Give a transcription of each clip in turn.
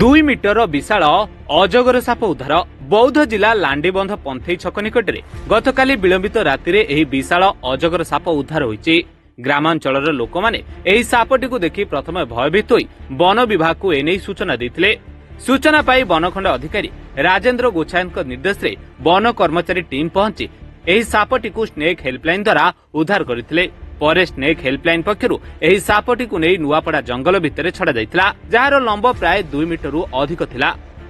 2 metre ବିଶାଳ ଅଜଗର ସାପ ଉଦ୍ଧାର। ବୌଦ୍ଧ ଜିଲ୍ଲା ଲାଣ୍ଡିବନ୍ଧ ପନ୍ଥେଇ ଛକ ନିକଟରେ ଗତକାଲି ବିଳମ୍ବିତ ରାତିରେ ଏହି ବିଶାଳ ଅଜଗର ସାପ ଉଦ୍ଧାର ହୋଇଛି। ଗ୍ରାମାଞ୍ଚଳର ଲୋକମାନେ ଏହି ସାପଟିକୁ ଦେଖି ପ୍ରଥମେ ଭୟଭୀତ ହୋଇ ବନ ବିଭାଗକୁ ଏନେଇ ସୂଚନା ଦେଇଥିଲେ। ସୂଚନା ପାଇ ବନଖଣ୍ଡ ଅଧିକାରୀ ରାଜେନ୍ଦ୍ର ଗୋଛାୟତଙ୍କ ନିର୍ଦ୍ଦେଶରେ ବନ କର୍ମଚାରୀ ଟିମ୍ ପହଞ୍ଚି ଏହି ସାପଟିକୁ ସ୍ନେକ୍ ହେଲ୍ପଲାଇନ ଦ୍ୱାରା ଉଦ୍ଧାର କରିଥିଲେ। ପରେ ସ୍ନେକ୍ ହେଲ୍ପଲାଇନ ପକ୍ଷରୁ ଏହି ସାପଟିକୁ ନେଇ ନୂଆପଡ଼ା ଜଙ୍ଗଲ ଭିତରେ ଛଡ଼ାଯାଇଥିଲା, ଯାହାର ଲମ୍ବ ପ୍ରାୟ 2 ମିଟରରୁ ଅଧିକ ଥିଲା।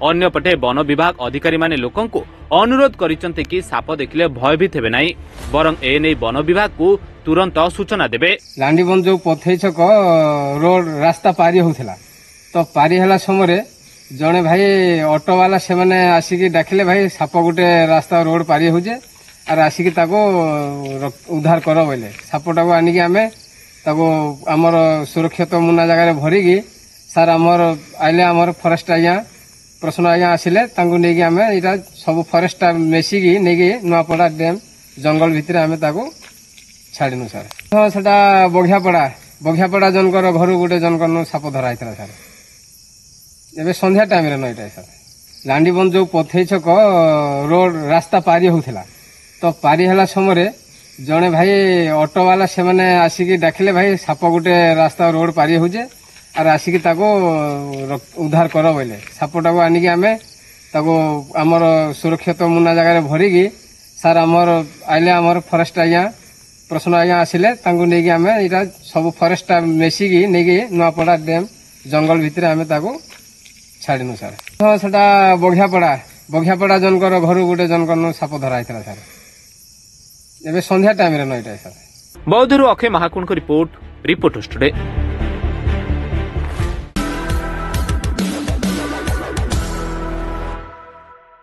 ଅନ୍ୟପଟେ ବନ ବିଭାଗ ଅଧିକାରୀମାନେ ଲୋକଙ୍କୁ ଅନୁରୋଧ କରିଛନ୍ତି କି ସାପ ଦେଖିଲେ ଭୟଭୀତ ହେବେ ନାହିଁ, ବରଂ ଏନେଇ ବନ ବିଭାଗକୁ ତୁରନ୍ତ ସୂଚନା ଦେବେ। ଲାଣ୍ଡିବନ୍ଧ ଯୋଉ ପଥେଇ ଛକ ରୋଡ ରାସ୍ତା ପାରି ହଉଥିଲା, ତ ପାରି ହେଲା ସମୟରେ ଜଣେ ଭାଇ ଅଟୋବାଲା ସେମାନେ ଆସିକି ଡାକିଲେ, ଭାଇ ସାପ ଗୋଟେ ରାସ୍ତା ରୋଡ ପାରି ହଉଛେ আর আসিকি তাকে উদ্ধার কর বলে সাপটাকে আনিকি আমি তাকে আমার সুরক্ষিত মুনা জায়গায় ভরিকি স্যার আমার আইলে আমার ফরেস্ট আজ্ঞা প্রশ্ন আজ্ঞা আসলে তাকে নেইকি আমি এটা সব ফরেস্ট মিশিকি নেইকি নূয়াপড়া ড্যাম জঙ্গল ভিতরে আমি তাকে ছাড়িনু স্যার। সেটা বঘিয়াপড়া জনকর ঘর গোটে জনকর সাপ ধরা হয়েছিল স্যার। এবে সন্ধ্যা টাইমরে ন এটা স্যার। লান্ডিবন্ଧ ଯୋଉ ପଥେଇ ଛକ ରୋଡ ରାସ୍ତା ପାରି ହଉଥିଲା, ତ ପାରି ହେଲା ସମୟରେ ଜଣେ ଭାଇ ଅଟୋବାଲା ସେମାନେ ଆସିକି ଡାକିଲେ, ଭାଇ ସାପ ଗୋଟେ ରାସ୍ତା ରୋଡ ପାରି ହଉଛେ আর ଆସିକି ତାକୁ ଉଦ୍ଧାର କର ବୋଇଲେ ସାପଟାକୁ ଆନିକି ଆମେ ତାକୁ ଆମର ସୁରକ୍ଷିତ ମୁନା ଜାଗାରେ ଭରିକି ସାର୍ ଆମର ଆଇଲେ ଆମର ଫରେଷ୍ଟ ଆଜ୍ଞା ପ୍ରଶ୍ନ ଆଜ୍ଞା ଆସିଲେ ତାଙ୍କୁ ନେଇକି ଆମେ ଏଇଟା ସବୁ ଫରେଷ୍ଟ ମିଶିକି ନେଇକି ନୂଆପଡ଼ା ଡ୍ୟାମ୍ ଜଙ୍ଗଲ ଭିତରେ ଆମେ ତାକୁ ଛାଡ଼ିନୁ ସାର୍। ସେଟା ବଘିଆପଡ଼ା ଜଣକର ଘରୁ ଗୋଟେ ଜଣକର ସାପ ଧରା ହେଇଥିଲା ସାର୍। ଏବେ ସନ୍ଧ୍ୟା ଟାଇମରେ ন ଏଇଟା ସାର୍। ବୌଦ୍ଧରୁ ଅକ୍ଷୟ ମହାକୁଣଙ୍କ ରିପୋର୍ଟ ଟୁଡେ।